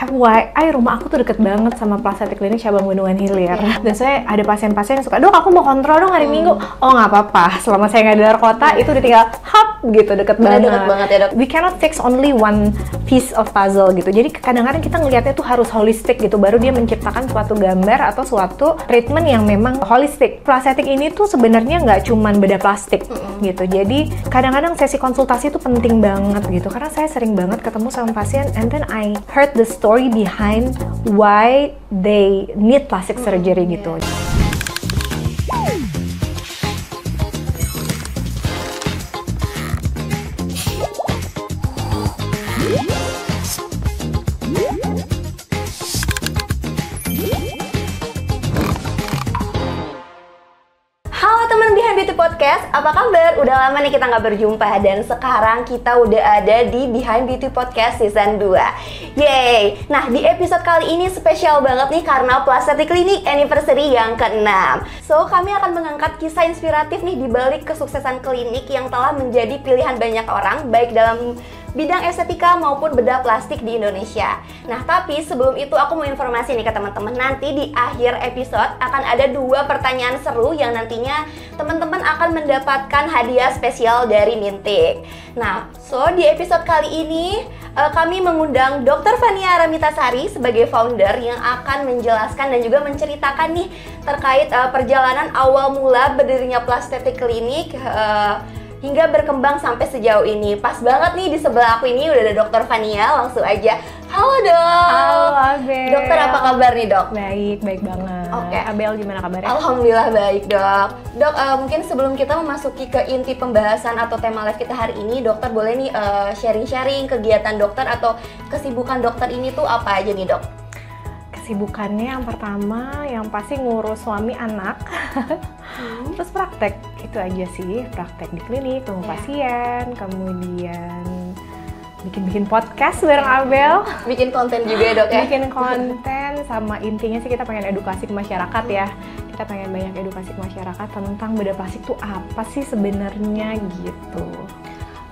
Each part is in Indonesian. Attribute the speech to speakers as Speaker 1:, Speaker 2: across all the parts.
Speaker 1: FYI, rumah aku tuh deket banget sama Plastik Klinik cabang Bendungan Hilir. Dan saya ada pasien-pasien yang suka, dok aku mau kontrol dong hari Minggu. Oh nggak apa-apa, selama saya nggak di luar kota itu udah tinggal hop gitu, deket banget.
Speaker 2: Deket banget ya dok.
Speaker 1: We cannot fix only one piece of puzzle gitu. Jadi kadang-kadang kita ngelihatnya tuh harus holistik gitu, baru dia menciptakan suatu gambar atau suatu treatment yang memang holistik. Plastik ini tuh sebenarnya nggak cuman beda plastik gitu. Jadi kadang-kadang sesi konsultasi itu penting banget gitu, karena saya sering banget ketemu sama pasien and then I heard the story behind why they need plastic surgery gitu.
Speaker 2: Halo teman Behind Beauty Podcast, apa kabar? Udah lama nih kita nggak berjumpa dan sekarang kita udah ada di Behind Beauty Podcast Season 2. Yeay! Nah, di episode kali ini spesial banget nih karena Plastik Klinik Anniversary yang ke-6. So, kami akan mengangkat kisah inspiratif nih di balik kesuksesan klinik yang telah menjadi pilihan banyak orang, baik dalam bidang estetika maupun bedah plastik di Indonesia. Nah, tapi sebelum itu aku mau informasi nih ke teman-teman, nanti di akhir episode akan ada 2 pertanyaan seru yang nantinya teman-teman akan mendapatkan hadiah spesial dari Mintik. Nah, so di episode kali ini kami mengundang Dr. Fania Ramitasari sebagai founder yang akan menjelaskan dan juga menceritakan nih terkait perjalanan awal mula berdirinya Plastik Klinik hingga berkembang sampai sejauh ini. Pas banget nih di sebelah aku ini udah ada Dr. Fania, langsung aja. Halo dok.
Speaker 1: Halo Abel.
Speaker 2: Dokter apa kabar nih dok?
Speaker 1: Baik banget.
Speaker 2: Oke.
Speaker 1: Abel gimana kabarnya?
Speaker 2: Alhamdulillah baik dok. Dok, mungkin sebelum kita memasuki ke inti pembahasan atau tema live kita hari ini, dokter boleh nih sharing-sharing kegiatan dokter atau kesibukan dokter ini tuh apa aja nih dok?
Speaker 1: Kesibukannya yang pertama yang pasti ngurus suami anak, terus praktek, itu aja sih. Praktek di klinik, ketemu pasien, kemudian bikin podcast bareng Abel,
Speaker 2: Bikin konten juga ya dok ya?
Speaker 1: bikin konten, sama intinya sih kita pengen edukasi ke masyarakat ya. Kita pengen banyak edukasi ke masyarakat tentang bedah plastik tuh apa sih sebenarnya gitu.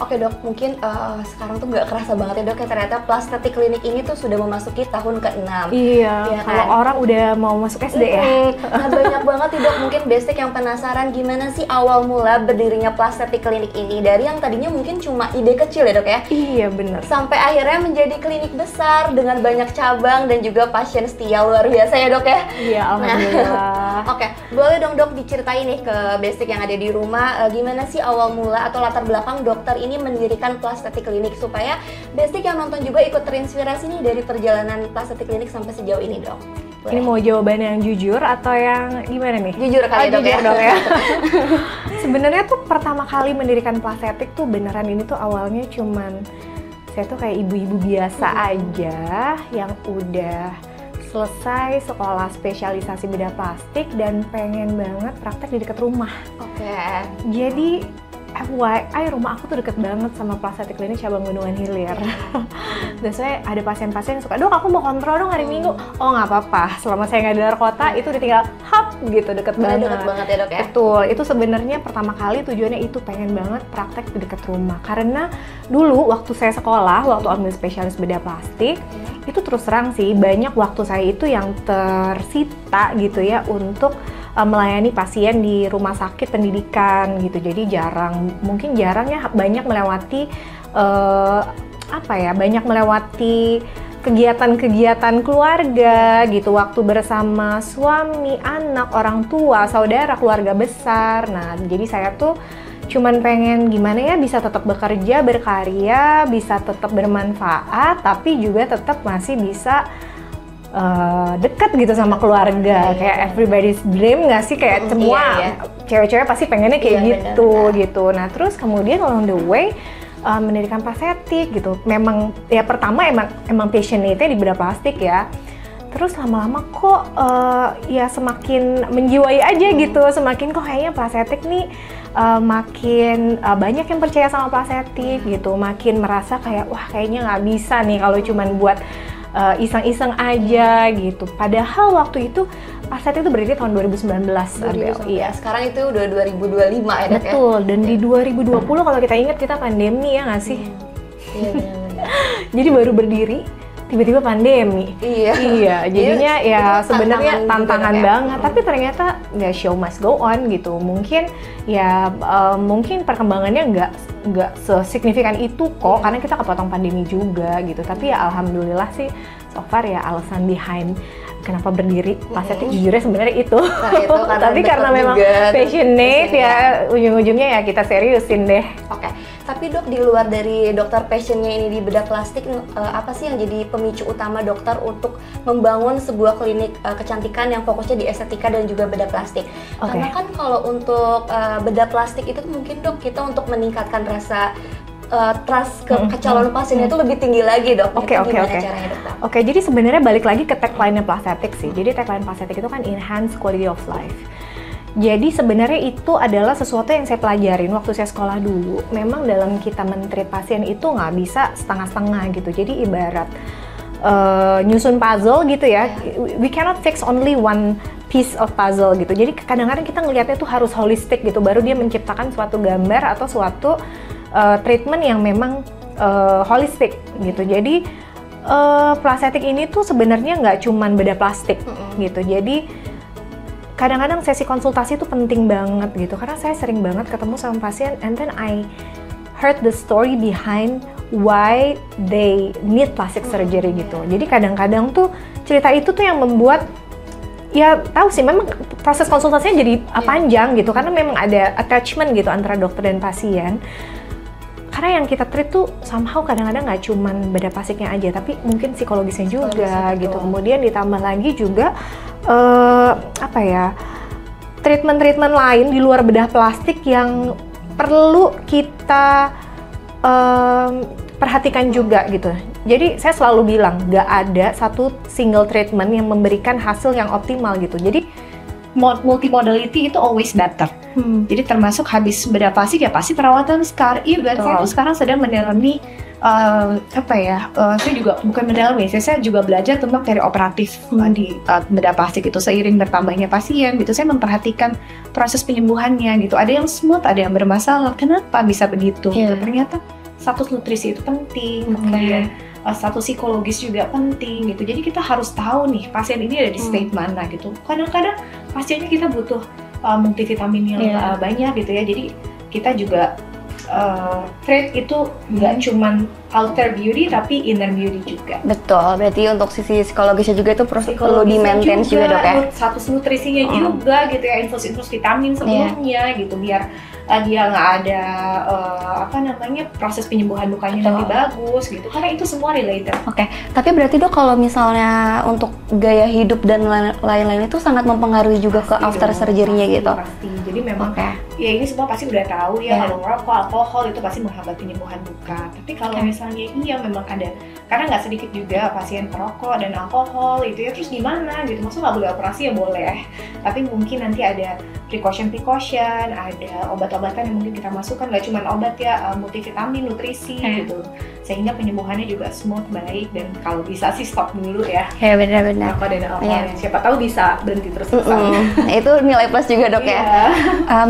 Speaker 2: Oke dok, mungkin sekarang tuh nggak kerasa banget ya dok ya, ternyata Plastik Klinik ini tuh sudah memasuki tahun ke-6.
Speaker 1: Iya,
Speaker 2: ya
Speaker 1: kalau
Speaker 2: kan?
Speaker 1: orang udah mau masuk SD ya.
Speaker 2: Nah banyak banget nih dok, mungkin basic yang penasaran gimana sih awal mula berdirinya Plastik Klinik ini. Dari yang tadinya mungkin cuma ide kecil ya dok ya,
Speaker 1: Iya bener.
Speaker 2: sampai akhirnya menjadi klinik besar dengan banyak cabang dan juga pasien setia luar biasa ya dok ya.
Speaker 1: Iya, alhamdulillah.
Speaker 2: Oke, boleh dong dok diceritain nih ke basic yang ada di rumah, gimana sih awal mula atau latar belakang dokter ini mendirikan Plastik Klinik, supaya basic yang nonton juga ikut terinspirasi nih dari perjalanan Plastik Klinik sampai sejauh ini dok. Boleh.
Speaker 1: Ini mau jawaban yang jujur atau yang gimana nih?
Speaker 2: Jujur kali dok
Speaker 1: jujur
Speaker 2: ya.
Speaker 1: dong ya. Sebenarnya tuh pertama kali mendirikan Plastik tuh beneran ini tuh awalnya cuman saya tuh kayak ibu-ibu biasa aja yang udah selesai sekolah spesialisasi bedah plastik dan pengen banget praktek di dekat rumah.
Speaker 2: Oke.
Speaker 1: Jadi FYI, rumah aku tuh deket banget sama Plastik Klinik cabang Bendungan Hilir. Dan saya ada pasien-pasien yang suka, dok aku mau kontrol dong hari Minggu. Oh nggak apa-apa, selama saya nggak di luar kota itu udah tinggal hop gitu, deket banget.
Speaker 2: Deket banget ya dok ya.
Speaker 1: Betul, itu sebenarnya pertama kali tujuannya itu pengen banget praktek di dekat rumah. Karena dulu waktu saya sekolah, waktu ambil spesialis bedah plastik, itu terus terang sih banyak waktu saya itu yang tersita gitu ya untuk melayani pasien di rumah sakit pendidikan gitu. Jadi mungkin jarang ya banyak melewati banyak melewati kegiatan-kegiatan keluarga gitu, waktu bersama suami, anak, orang tua, saudara, keluarga besar. Nah, jadi saya tuh cuman pengen gimana ya bisa tetap bekerja, berkarya, bisa tetap bermanfaat, tapi juga tetap masih bisa dekat gitu sama keluarga. Kayak everybody's dream nggak sih, kayak semua cewek-cewek pasti pengennya kayak gitu. Nah terus kemudian along the way mendirikan Plastik gitu. Memang ya pertama emang passionate-nya di bedah plastik ya. Terus lama-lama kok ya semakin menjiwai aja gitu, semakin kok kayaknya Plastik nih makin banyak yang percaya sama Plastik gitu, makin merasa kayak wah kayaknya nggak bisa nih kalau cuman buat iseng-iseng aja gitu. Padahal waktu itu Plastik itu berdiri tahun 2019. Iya.
Speaker 2: Sekarang itu udah 2025 ya dok.
Speaker 1: Betul, dan di 2020 kalau kita ingat kita pandemi ya nggak sih?
Speaker 2: Iya benar-benar.
Speaker 1: Jadi baru berdiri tiba-tiba pandemi.
Speaker 2: Iya.
Speaker 1: Jadinya ya sebenarnya tantangan
Speaker 2: juga,
Speaker 1: banget. Tapi ternyata ya show must go on gitu. Mungkin ya mungkin perkembangannya nggak sesignifikan itu kok, karena kita kepotong pandemi juga gitu. Tapi ya alhamdulillah sih so far ya alasan behind kenapa berdiri Plastetik jujurnya sebenarnya itu. Tapi karena memang passionate ya ujung-ujungnya ya kita seriusin deh.
Speaker 2: Oke. Tapi dok, di luar dari dokter passionnya ini di bedah plastik, apa sih yang jadi pemicu utama dokter untuk membangun sebuah klinik kecantikan yang fokusnya di estetika dan juga bedah plastik? Karena kan kalau untuk bedah plastik itu mungkin dok, kita untuk meningkatkan rasa trust ke calon pasiennya itu lebih tinggi lagi dok.
Speaker 1: Oke. Jadi sebenarnya balik lagi ke tagline-nya Plastetik sih. Jadi tagline Plastetik itu kan enhance quality of life. Jadi sebenarnya itu adalah sesuatu yang saya pelajarin waktu saya sekolah dulu. Memang dalam kita men-treat pasien itu nggak bisa setengah-setengah gitu. Jadi ibarat nyusun puzzle gitu ya. We cannot fix only one piece of puzzle gitu. Jadi kadang-kadang kita ngelihatnya tuh harus holistik gitu. Baru dia menciptakan suatu gambar atau suatu treatment yang memang holistik gitu. Jadi Plastetik ini tuh sebenarnya nggak cuman bedah plastik gitu. Jadi kadang-kadang sesi konsultasi itu penting banget gitu, karena saya sering banget ketemu sama pasien and then I heard the story behind why they need plastic surgery gitu. Jadi kadang-kadang tuh cerita itu tuh yang membuat ya tahu sih memang proses konsultasinya jadi panjang gitu, karena memang ada attachment gitu antara dokter dan pasien. Karena yang kita treat tuh somehow kadang-kadang nggak cuman bedah plastiknya aja, tapi mungkin psikologisnya juga gitu. Kemudian ditambah lagi juga treatment-treatment lain di luar bedah plastik yang perlu kita perhatikan juga gitu. Jadi saya selalu bilang nggak ada satu single treatment yang memberikan hasil yang optimal gitu. Jadi
Speaker 3: multimodality itu always better. Jadi termasuk habis bedah plastik ya pasti perawatan scar. Saya tuh sekarang sedang mendalami saya juga bukan mendalami, saya juga belajar tentang teori operatif di bedah plastik itu. Seiring bertambahnya pasien gitu, saya memperhatikan proses penyembuhannya gitu. Ada yang smooth, ada yang bermasalah. Kenapa bisa begitu? Ternyata status nutrisi itu penting, kemudian status psikologis juga penting gitu. Jadi kita harus tahu nih pasien ini ada di state mana gitu. Kadang-kadang pasiennya kita butuh multivitamin yang banyak gitu ya. Jadi kita juga treat itu nggak cuman outer beauty tapi inner beauty juga.
Speaker 2: Betul, berarti untuk sisi psikologisnya juga itu perlu di-maintain juga dok ya?
Speaker 3: Status nutrisinya juga gitu ya, infus-infus vitamin sebelumnya gitu, biar dia nggak ada proses penyembuhan lukanya lebih bagus gitu, karena itu semua related.
Speaker 2: Oke, tapi berarti dok kalau misalnya untuk gaya hidup dan lain-lain itu sangat mempengaruhi juga ke after surgery-nya gitu?
Speaker 3: Pasti, jadi memang ya ini semua pasti udah tahu ya, kalau ngerokok, alkohol itu pasti menghambat penyembuhan luka. Tapi kalau misalnya memang ada, karena nggak sedikit juga pasien perokok dan alkohol itu ya, terus gimana gitu, maksudnya nggak boleh operasi ya boleh, tapi mungkin nanti ada precaution, ada obat-obatan yang mungkin kita masukkan, nggak cuma obat ya, multivitamin, nutrisi gitu, sehingga penyembuhannya juga smooth, baik, dan kalau bisa sih stop dulu ya.
Speaker 2: Ya benar-benar.
Speaker 3: Rokok dan alkohol, siapa tahu bisa berhenti terus.
Speaker 2: Itu nilai plus juga dok ya.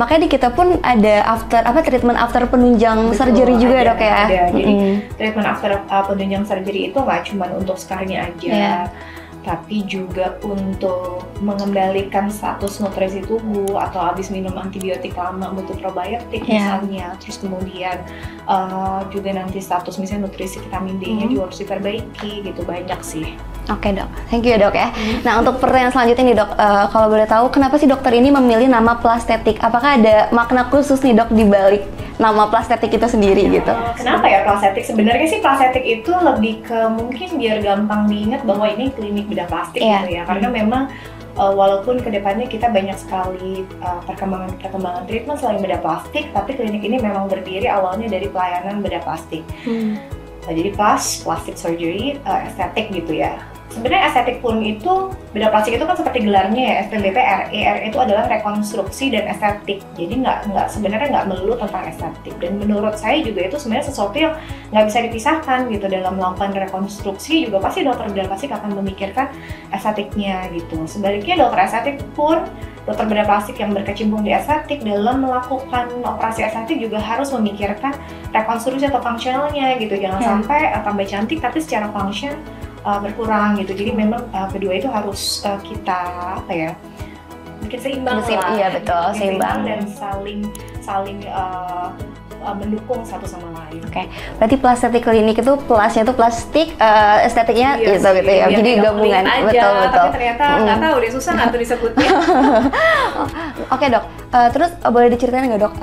Speaker 2: Makanya di kita pun ada treatment after penunjang surgery juga dok ya.
Speaker 3: Ada. Jadi treatment after penunjang surgery itu nggak cuma untuk scarnya aja. Tapi juga untuk mengembalikan status nutrisi tubuh, atau habis minum antibiotik lama butuh probiotik misalnya, terus kemudian juga nanti status misalnya nutrisi vitamin D-nya juga harus diperbaiki gitu, banyak sih.
Speaker 2: Oke dok, thank you ya dok ya. Nah untuk pertanyaan selanjutnya nih dok, kalau boleh tahu kenapa sih dokter ini memilih nama Plastetik? Apakah ada makna khusus nih dok di balik nama Plastetik itu sendiri gitu?
Speaker 3: Kenapa ya Plastetik? Sebenarnya sih Plastetik itu lebih ke mungkin biar gampang diingat bahwa ini klinik bedah plastik gitu ya. Karena memang walaupun kedepannya kita banyak sekali perkembangan treatment selain bedah plastik, tapi klinik ini memang berdiri awalnya dari pelayanan bedah plastik. Jadi plastic surgery, estetik gitu ya. Sebenarnya estetik pun itu, bedah plastik itu kan seperti gelarnya ya, SPBP RE itu adalah rekonstruksi dan estetik. Jadi sebenarnya nggak melulu tentang estetik. Dan menurut saya juga itu sebenarnya sesuatu yang nggak bisa dipisahkan gitu. Dalam melakukan rekonstruksi juga pasti dokter bedah plastik akan memikirkan estetiknya gitu. Sebaliknya dokter estetik pun, dokter bedah plastik yang berkecimpung di estetik dalam melakukan operasi estetik juga harus memikirkan rekonstruksi atau fungsionalnya gitu. Jangan sampai tambah cantik tapi secara function berkurang gitu. Jadi memang kedua itu harus kita apa ya, bikin seimbang lah.
Speaker 2: Iya betul, seimbang
Speaker 3: dan saling mendukung satu sama lain.
Speaker 2: Oke, berarti plastik klinik itu plusnya itu plastik, estetiknya
Speaker 3: Iya
Speaker 2: gitu ya. Jadi gabungan,
Speaker 3: aja,
Speaker 2: betul.
Speaker 3: Tapi ternyata nggak tahu deh, susah nggak tuh disebutnya.
Speaker 2: Oke dok, terus boleh diceritain nggak dok,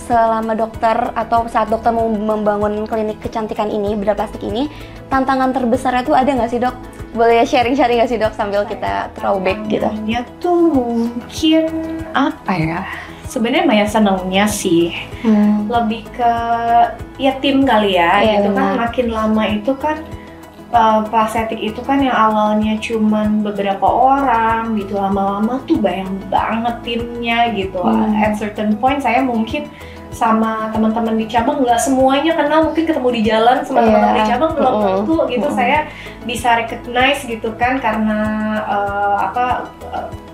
Speaker 2: selama dokter atau saat dokter mau membangun klinik kecantikan ini, bedah plastik ini, tantangan terbesarnya tuh ada nggak sih dok? Boleh sharing-sharing nggak sih dok sambil kita throwback gitu?
Speaker 3: Tantangannya tuh mungkin apa ya? Sebenarnya banyak senangnya sih, lebih ke ya tim kali ya, gitu kan. Makin lama itu kan plastik itu kan yang awalnya cuman beberapa orang gitu, lama-lama tuh banyak banget timnya gitu. At certain point saya mungkin sama teman-teman di cabang nggak semuanya kenal, mungkin ketemu di jalan sama teman-teman di cabang belum tentu gitu saya bisa recognize gitu kan, karena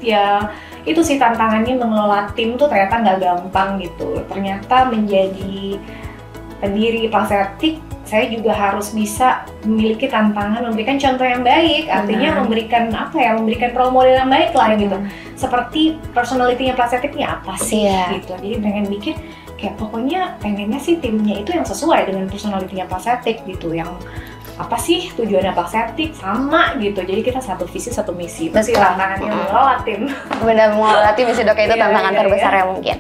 Speaker 3: ya itu sih tantangannya mengelola tim tuh ternyata nggak gampang gitu. Ternyata menjadi pendiri plastik saya juga harus bisa memiliki tantangan memberikan contoh yang baik, artinya memberikan memberikan role model yang baik lah gitu. Seperti personality-nya plastiknya apa sih gitu. Jadi pengen bikin kayak pokoknya pengennya sih timnya itu yang sesuai dengan personality-nya plastik gitu, yang apa sih tujuannya plastik sama gitu. Jadi kita satu visi satu misi. Itu sih tantangannya mengelola tim.
Speaker 2: Benar, mengelola tim sih dok, itu tantangan terbesarnya mungkin.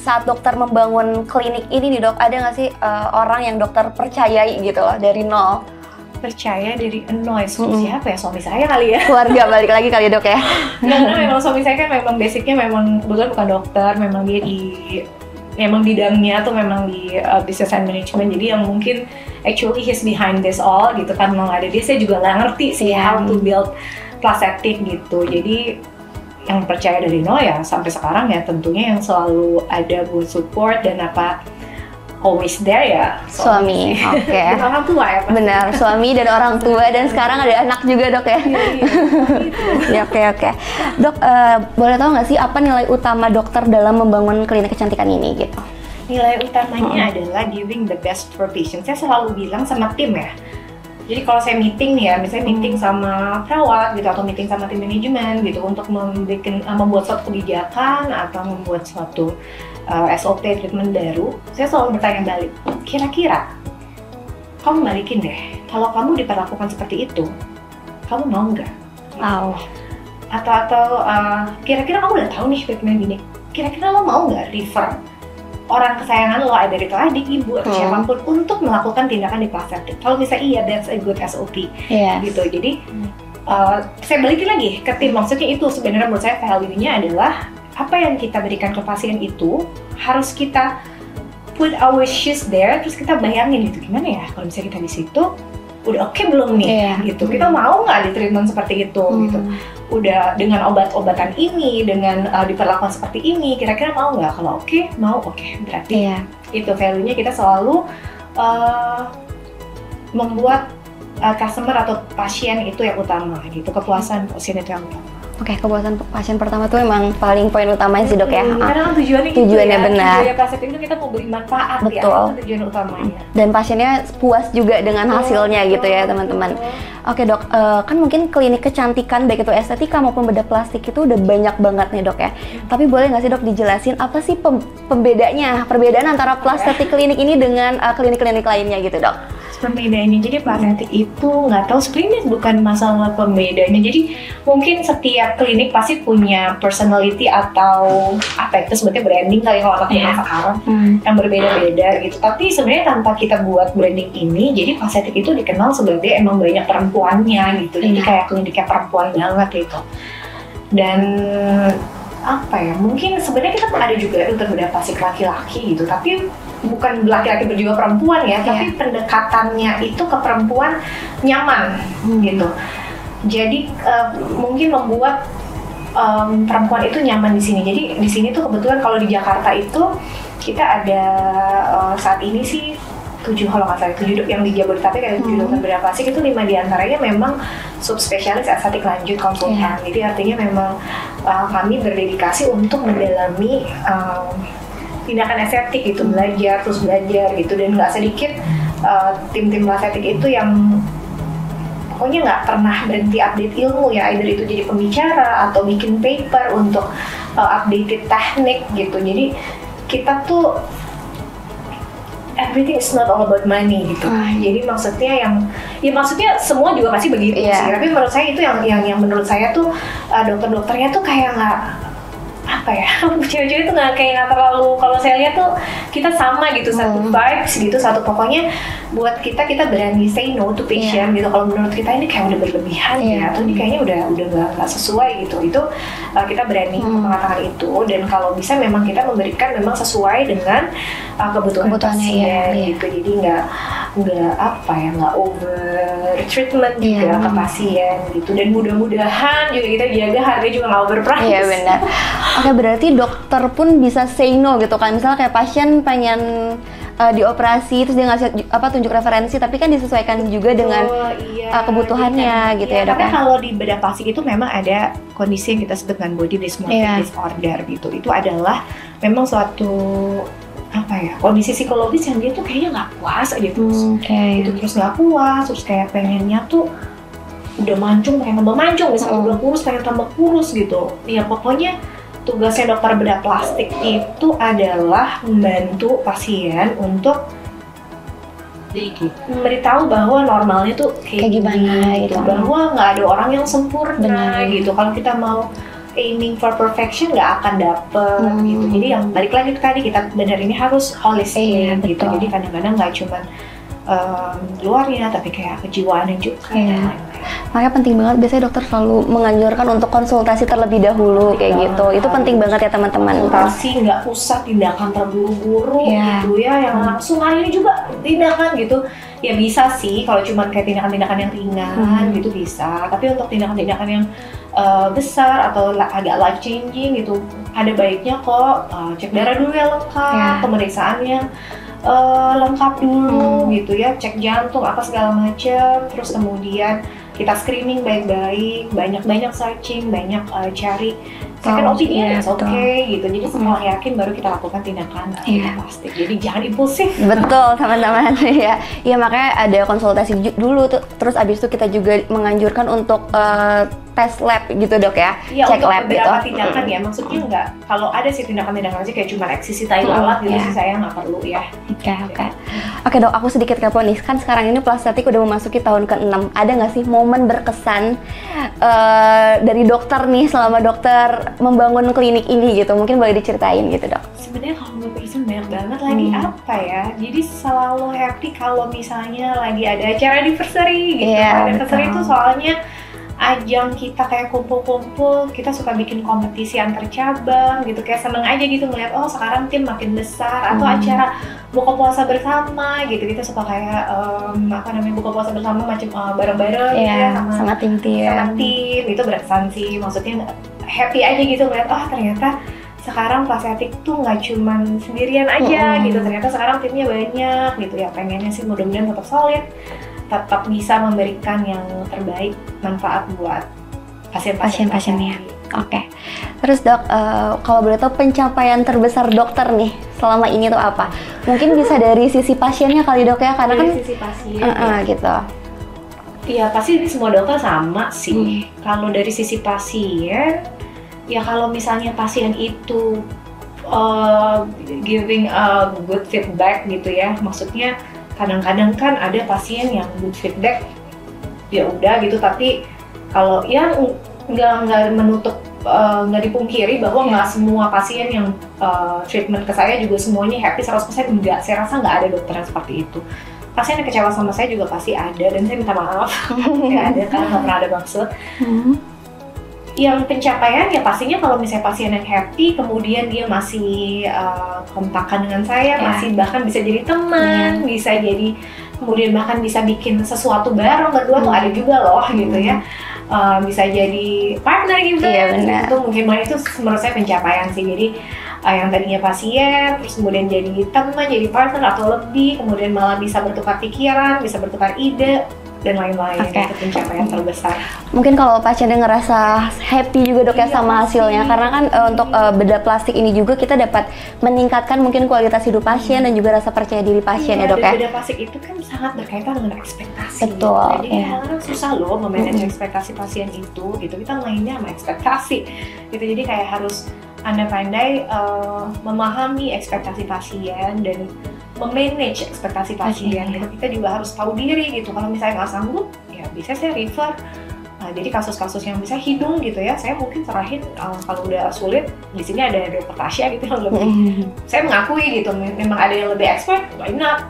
Speaker 2: Saat dokter membangun klinik ini nih dok, ada nggak sih orang yang dokter percayai gitu loh dari nol?
Speaker 3: Percaya dari nol, siapa ya? Suami saya kali ya.
Speaker 2: Keluarga balik lagi kali ya dok ya.
Speaker 3: Karena memang suami saya kan memang basicnya memang bukan dokter, memang dia memang bidangnya tuh memang di business and management, jadi yang mungkin actually he's behind this all gitu kan. Kalau nggak ada dia saya juga nggak ngerti sih how to build plastik gitu. Jadi yang percaya dari nol ya sampai sekarang ya tentunya yang selalu ada buat support dan always there ya
Speaker 2: suami. Oke.
Speaker 3: Dan orang tua ya pasti.
Speaker 2: Benar, suami dan orang tua, dan sekarang ada anak juga dok ya. Ya oke. Dok, boleh tahu nggak sih apa nilai utama dokter dalam membangun klinik kecantikan ini gitu?
Speaker 3: Nilai utamanya adalah giving the best for patient. Saya selalu bilang sama tim ya. Jadi kalau saya meeting nih ya, misalnya meeting sama perawat gitu atau meeting sama tim manajemen gitu untuk membuat suatu kebijakan atau membuat suatu SOP treatment baru, saya selalu bertanya balik, kira-kira kamu balikin deh, kalau kamu diperlakukan seperti itu, kamu mau nggak?
Speaker 2: Mau.
Speaker 3: Atau kira-kira kamu udah tahu nih treatment gini, kira-kira lo mau nggak refer orang kesayangan lo, ada itu adik, ibu, atau siapapun untuk melakukan tindakan di plastik? Kalau misalnya iya, that's a good SOP gitu. Jadi saya balikin lagi ke tim, maksudnya itu sebenarnya menurut saya value-nya adalah apa yang kita berikan ke pasien itu harus kita put our shoes there, terus kita bayangin gitu, gimana ya kalau misalnya kita di situ udah oke belum nih gitu, kita mau nggak di treatment seperti itu gitu, udah dengan obat-obatan ini, dengan diperlakukan seperti ini, kira-kira mau nggak? Kalau mau oke, berarti itu value-nya kita selalu membuat customer atau pasien itu yang utama gitu, kepuasan pasien itu yang utama.
Speaker 2: Oke, kepuasan pasien pertama tuh emang paling poin utamanya sih dok ya.
Speaker 3: Karena tujuannya
Speaker 2: benar.
Speaker 3: Tujuannya plastik itu kita mau beri manfaat.
Speaker 2: Betul.
Speaker 3: Ya, itu tujuan utamanya.
Speaker 2: Dan pasiennya puas juga dengan hasilnya gitu ya teman-teman. Oke dok, kan mungkin klinik kecantikan baik itu estetika maupun bedah plastik itu udah banyak banget nih dok ya. Tapi boleh nggak sih dok dijelasin apa sih perbedaan antara plastik klinik ini dengan klinik-klinik lainnya gitu dok?
Speaker 3: Perbedaannya, jadi plastik itu nggak tahu, sebenarnya bukan masalah pembedanya. Jadi mungkin setiap klinik pasti punya personality atau apa itu sebetulnya branding kali kalau anak muda sekarang yang berbeda-beda gitu. Tapi sebenarnya tanpa kita buat branding ini, jadi plastik itu dikenal sebagai emang banyak perempuannya gitu. Jadi kayak kliniknya perempuan banget gitu. Dan apa ya, mungkin sebenarnya kita ada juga untuk bedah plastik laki-laki gitu, tapi bukan laki-laki berjiwa perempuan ya, tapi pendekatannya itu ke perempuan nyaman gitu. Jadi mungkin membuat perempuan itu nyaman di sini. Jadi di sini tuh kebetulan kalau di Jakarta itu kita ada saat ini sih 7 kalau nggak salah, 7 yang di Jabodetabek ada 7 dokter bedah plastik, itu 5 diantaranya memang subspesialis estetik lanjut konsultan. Jadi artinya memang kami berdedikasi untuk mendalami tindakan estetik gitu, belajar terus belajar gitu, dan nggak sedikit tim-tim estetik itu yang pokoknya nggak pernah berhenti update ilmu ya, either itu jadi pembicara atau bikin paper untuk updated teknik gitu. Jadi kita tuh everything is not all about money gitu. Jadi maksudnya semua juga pasti begitu sih. Tapi menurut saya itu yang menurut saya tuh dokter-dokternya tuh kayak nggak apa ya, cewek-cewek tuh nggak terlalu, kalau saya lihat tuh kita sama gitu, satu vibes gitu, satu pokoknya buat kita berani say no to patient gitu. Kalau menurut kita ini kayak udah berlebihan ya, atau ini kayaknya udah nggak sesuai gitu, itu kita berani mengatakan itu. Dan kalau bisa memang kita memberikan memang sesuai dengan kebutuhan pasien gitu. Jadi nggak apa ya, nggak over treatment juga ke pasien gitu. Dan mudah-mudahan juga kita jaga harga juga nggak overprice.
Speaker 2: Iya benar. Oke, berarti dokter pun bisa say no gitu kan. Misalnya kayak pasien pengen dioperasi, terus dia ngasih tunjuk referensi, tapi kan disesuaikan juga dengan kebutuhannya gitu ya dok.
Speaker 3: Karena kalau di bedah plastik itu memang ada kondisi yang kita sebut dengan body dysmorphic disorder gitu. Itu adalah memang suatu kondisi psikologis yang dia tuh kayaknya nggak puas aja terus. Itu terus nggak puas, terus kayak pengennya tuh udah mancung, pengen tambah mancung, misalnya udah kurus pengen tambah kurus gitu. Ya pokoknya tugasnya dokter bedah plastik itu adalah membantu pasien untuk memberitahu bahwa normalnya tuh kayak gimana gitu, bahwa nggak ada orang yang sempurna gitu. Kalau kita mau aiming for perfection nggak akan dapet gitu. Jadi yang balik lagi tadi, kita benar ini harus holistic gitu. Jadi kadang-kadang nggak cuma luarnya, tapi kayak kejiwaannya juga.
Speaker 2: Makanya penting banget, biasanya dokter selalu menganjurkan untuk konsultasi terlebih dahulu kayak gitu. Itu penting banget ya teman-teman.
Speaker 3: Konsultasi, nggak usah tindakan terburu-buru gitu ya, yang langsung ini juga tindakan gitu. Ya bisa sih kalau cuma kayak tindakan-tindakan yang ringan gitu bisa. Tapi untuk tindakan-tindakan yang besar atau agak life changing gitu, ada baiknya kok cek darah dulu ya lengkap, pemeriksaannya lengkap dulu gitu ya, cek jantung apa segala macam, terus kemudian kita screening baik-baik, banyak-banyak searching, banyak cari second opinion, gitu. Jadi setelah yakin baru kita lakukan tindakan plastik. Jadi jangan impulsif.
Speaker 2: Betul teman-teman ya. Ya makanya ada konsultasi dulu tuh. Terus abis itu kita juga menganjurkan untuk tes lab gitu dok ya, cek
Speaker 3: untuk
Speaker 2: lab
Speaker 3: beberapa
Speaker 2: gitu.
Speaker 3: Tindakan ya, maksudnya enggak. Kalau ada sih tindakan-tindakan aja kayak cuma eksisi tai lalat gitu sih saya nggak perlu ya. Oke dok, aku sedikit kepo nih. Kan sekarang ini Plastetik udah memasuki tahun ke-6. Ada nggak sih momen berkesan dari dokter nih selama dokter membangun klinik ini gitu? Mungkin boleh diceritain gitu dok. Sebenarnya kalau mau berkesan banyak banget lagi apa ya. Jadi selalu happy kalau misalnya lagi ada acara anniversary gitu. Anniversary itu soalnya ajang kita kayak kumpul-kumpul, kita suka bikin kompetisi antar cabang gitu, kayak seneng aja gitu ngeliat oh sekarang tim makin besar, atau acara buka puasa bersama gitu, kita suka kayak buka puasa bersama macam bareng-bareng ya,
Speaker 2: sama tim
Speaker 3: itu berkesan sih. Maksudnya happy aja gitu ngeliat oh ternyata sekarang Plastetik tuh nggak cuman sendirian aja gitu, ternyata sekarang timnya banyak gitu ya. Pengennya sih mudah-mudahan tetap solid, tetap bisa memberikan yang terbaik manfaat buat pasien-pasiennya.
Speaker 2: Oke. Terus dok, kalau boleh tahu pencapaian terbesar dokter nih selama ini tuh apa? Mungkin bisa dari sisi pasiennya kali dok ya, karena
Speaker 3: dari
Speaker 2: kan
Speaker 3: sisi pasien
Speaker 2: gitu.
Speaker 3: Iya pasti semua dokter sama sih. Kalau dari sisi pasien, ya kalau misalnya pasien itu giving a good feedback gitu ya, maksudnya kadang-kadang kan ada pasien yang good feedback ya udah gitu, tapi kalau yang nggak menutup, nggak dipungkiri bahwa nggak semua pasien yang treatment ke saya juga semuanya happy 100%, enggak. Saya rasa nggak ada dokter yang seperti itu. Pasien yang kecewa sama saya juga pasti ada, dan saya minta maaf nggak ada, karena nggak pernah ada maksud. Yang pencapaian ya pastinya kalau misalnya pasien yang happy, kemudian dia masih kontakkan dengan saya, masih bahkan bisa jadi teman, bisa jadi kemudian bahkan bisa bikin sesuatu bareng berdua tuh ada juga loh gitu ya. Bisa jadi partner gitu. Itu mungkin itu menurut saya pencapaian sih. Jadi yang tadinya pasien terus kemudian jadi teman, jadi partner atau lebih, kemudian malah bisa bertukar pikiran, bisa bertukar ide. dan lain-lain.
Speaker 2: Oke.
Speaker 3: Itu pencapaian terbesar.
Speaker 2: Mungkin kalau pasiennya ngerasa happy juga dok ya sama hasilnya, karena kan untuk bedah plastik ini juga kita dapat meningkatkan mungkin kualitas hidup pasien dan juga rasa percaya diri pasien ya dok ya.
Speaker 3: Dan bedah plastik itu kan sangat berkaitan dengan ekspektasi.
Speaker 2: Betul.
Speaker 3: Jadi kadang-kadang susah loh memanage ekspektasi pasien itu, gitu. Kita mainnya sama ekspektasi, gitu. Jadi kayak harus pandai-pandai memahami ekspektasi pasien dan memanage ekspektasi pasien. Gitu. Kita juga harus tahu diri gitu. Kalau misalnya nggak sanggup, ya bisa saya refer. Nah, jadi kasus-kasus yang bisa hidung gitu ya, saya mungkin serahin kalau udah sulit. Di sini ada Dr. Tasya gitu yang lebih, saya mengakui gitu, memang ada yang lebih expert, why not?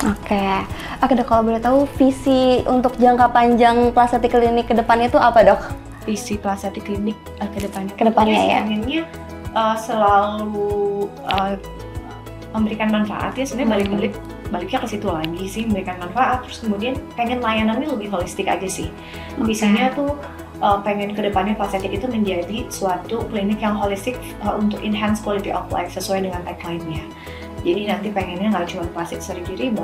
Speaker 2: Oke dok, kalau boleh tahu visi untuk jangka panjang Plastetik Klinik ke depannya itu apa dok?
Speaker 3: Visi Plastetik Klinik ke
Speaker 2: depannya ya?
Speaker 3: Pengennya selalu memberikan manfaat ya, sebenarnya baliknya ke situ lagi sih, memberikan manfaat, terus kemudian pengen layanannya lebih holistik aja sih. Visinya tuh pengen kedepannya Plastetik itu menjadi suatu klinik yang holistik untuk enhance quality of life sesuai dengan tagline-nya. Jadi nanti pengennya nggak cuma plastic surgery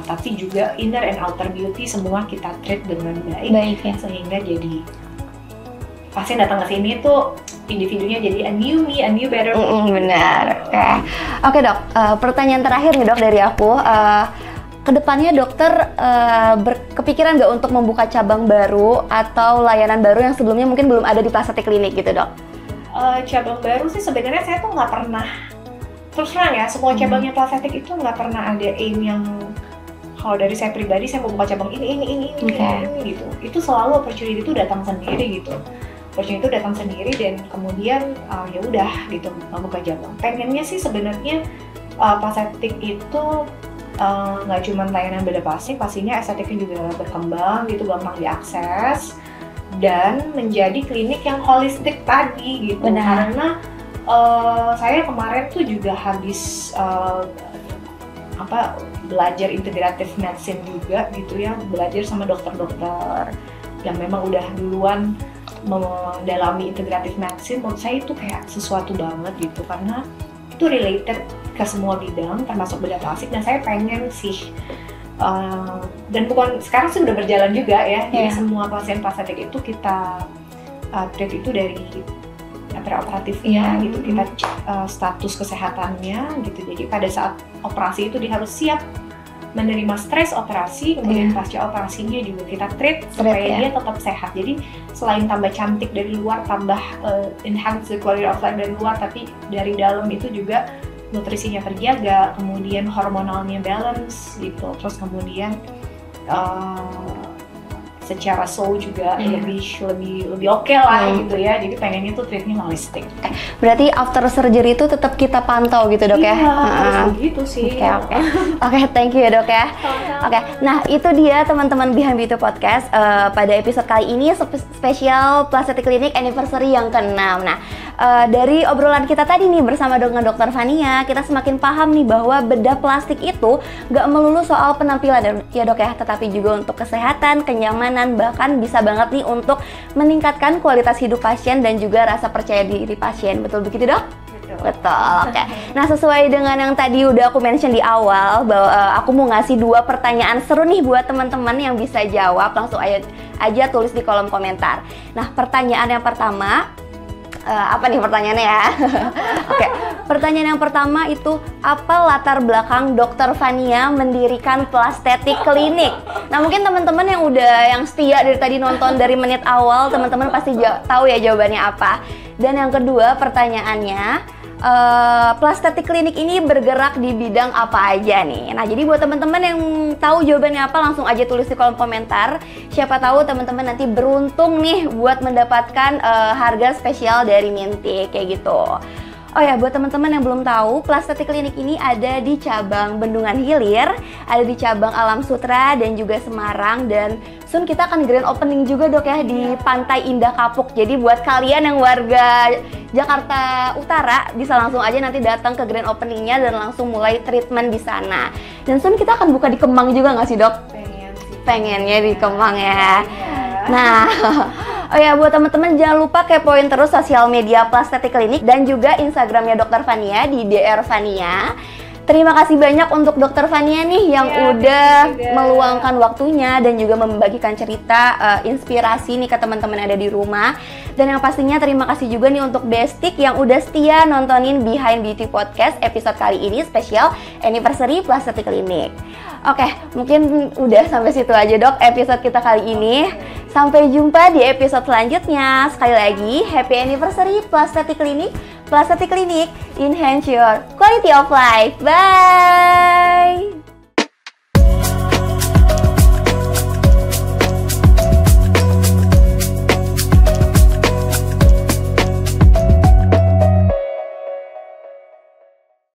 Speaker 3: tapi juga inner and outer beauty semua kita treat dengan baik ya. Sehingga jadi pasien datang ke sini tuh individunya jadi a new me, a new better me.
Speaker 2: Benar. Oke dok, pertanyaan terakhir nih dok dari aku. Kedepannya dokter berkepikiran nggak untuk membuka cabang baru atau layanan baru yang sebelumnya mungkin belum ada di Plastetik Klinik gitu dok?
Speaker 3: Cabang baru sih sebenarnya saya tuh nggak pernah, terus terang ya, semua cabangnya Plastetik itu nggak pernah ada aim yang, kalau dari saya pribadi saya mau buka cabang ini gitu. Itu selalu opportunity itu datang sendiri gitu. Opportunity itu datang sendiri dan kemudian ya udah gitu membuka cabang. Pengennya sih sebenarnya Plastetik itu nggak cuma layanan bedah plastik, pastinya estetiknya juga berkembang gitu, gampang diakses dan menjadi klinik yang holistik tadi gitu.
Speaker 2: Benar.
Speaker 3: Karena saya kemarin tuh juga habis belajar integrative medicine juga gitu ya, belajar sama dokter-dokter yang memang udah duluan mendalami integrative medicine. Menurut saya itu kayak sesuatu banget gitu, karena itu related ke semua bidang termasuk bedah plastik. Dan saya pengen sih dan bukan sekarang sih udah berjalan juga ya, jadi semua pasien Plastetik itu kita treat itu dari preoperatifnya gitu, kita cek status kesehatannya gitu. Jadi pada saat operasi itu dia harus siap menerima stres operasi, kemudian pasca operasinya juga kita treat supaya dia tetap sehat. Jadi selain tambah cantik dari luar, tambah enhance the quality of life dari luar, tapi dari dalam itu juga nutrisinya terjaga, kemudian hormonalnya balance gitu, terus kemudian secara soul juga lebih oke lah gitu ya. Jadi pengennya tuh treatnya holistik.
Speaker 2: Berarti after surgery itu tetap kita pantau gitu dok ya?
Speaker 3: Iya, harus gitu sih.
Speaker 2: Oke, thank you ya dok ya. Oke, nah itu dia teman-teman Behind Beauty Podcast pada episode kali ini spesial Plastetik Klinik Anniversary yang ke-6. Nah, dari obrolan kita tadi nih bersama dengan Dr. Fania, kita semakin paham nih bahwa bedah plastik itu nggak melulu soal penampilan ya dok ya, tetapi juga untuk kesehatan, kenyamanan, bahkan bisa banget nih untuk meningkatkan kualitas hidup pasien dan juga rasa percaya diri pasien. Betul begitu dok? Betul. Oke. Nah, sesuai dengan yang tadi udah aku mention di awal bahwa aku mau ngasih 2 pertanyaan seru nih buat teman-teman yang bisa jawab, langsung aja tulis di kolom komentar. Nah, pertanyaan yang pertama, apa nih pertanyaannya ya? Oke, pertanyaan yang pertama itu, apa latar belakang Dr. Fania mendirikan Plastetik Klinik? Nah, mungkin teman-teman yang setia dari tadi nonton dari menit awal, teman-teman pasti tahu ya jawabannya apa. Dan yang kedua pertanyaannya, Plastetik Klinik ini bergerak di bidang apa aja nih? Nah, jadi buat teman-teman yang tahu jawabannya apa, langsung aja tulis di kolom komentar. Siapa tahu teman-teman nanti beruntung nih buat mendapatkan harga spesial dari Minty kayak gitu. Oh ya, buat teman-teman yang belum tahu, Plastetik Klinik ini ada di cabang Bendungan Hilir, ada di cabang Alam Sutra dan juga Semarang, dan soon kita akan grand opening juga dok ya di Pantai Indah Kapuk. Jadi buat kalian yang warga Jakarta Utara bisa langsung aja nanti datang ke grand openingnya dan langsung mulai treatment di sana. Dan soon kita akan buka di Kemang juga nggak sih dok? Pengennya di Kemang ya. Nah, oh ya, buat teman-teman jangan lupa kepoin terus sosial media Plastetik Klinik dan juga Instagramnya Dr. Fania di Dr. Fania. Terima kasih banyak untuk Dokter Fania nih yang udah meluangkan waktunya dan juga membagikan cerita inspirasi nih ke teman-teman ada di rumah. Dan yang pastinya terima kasih juga nih untuk Bestik yang udah setia nontonin Behind Beauty Podcast episode kali ini spesial Anniversary Plastik Clinic. Oke, mungkin udah sampai situ aja Dok episode kita kali ini. Sampai jumpa di episode selanjutnya. Sekali lagi, Happy Anniversary Plastik Clinic. Plastik Clinic, enhance your quality of life. Bye!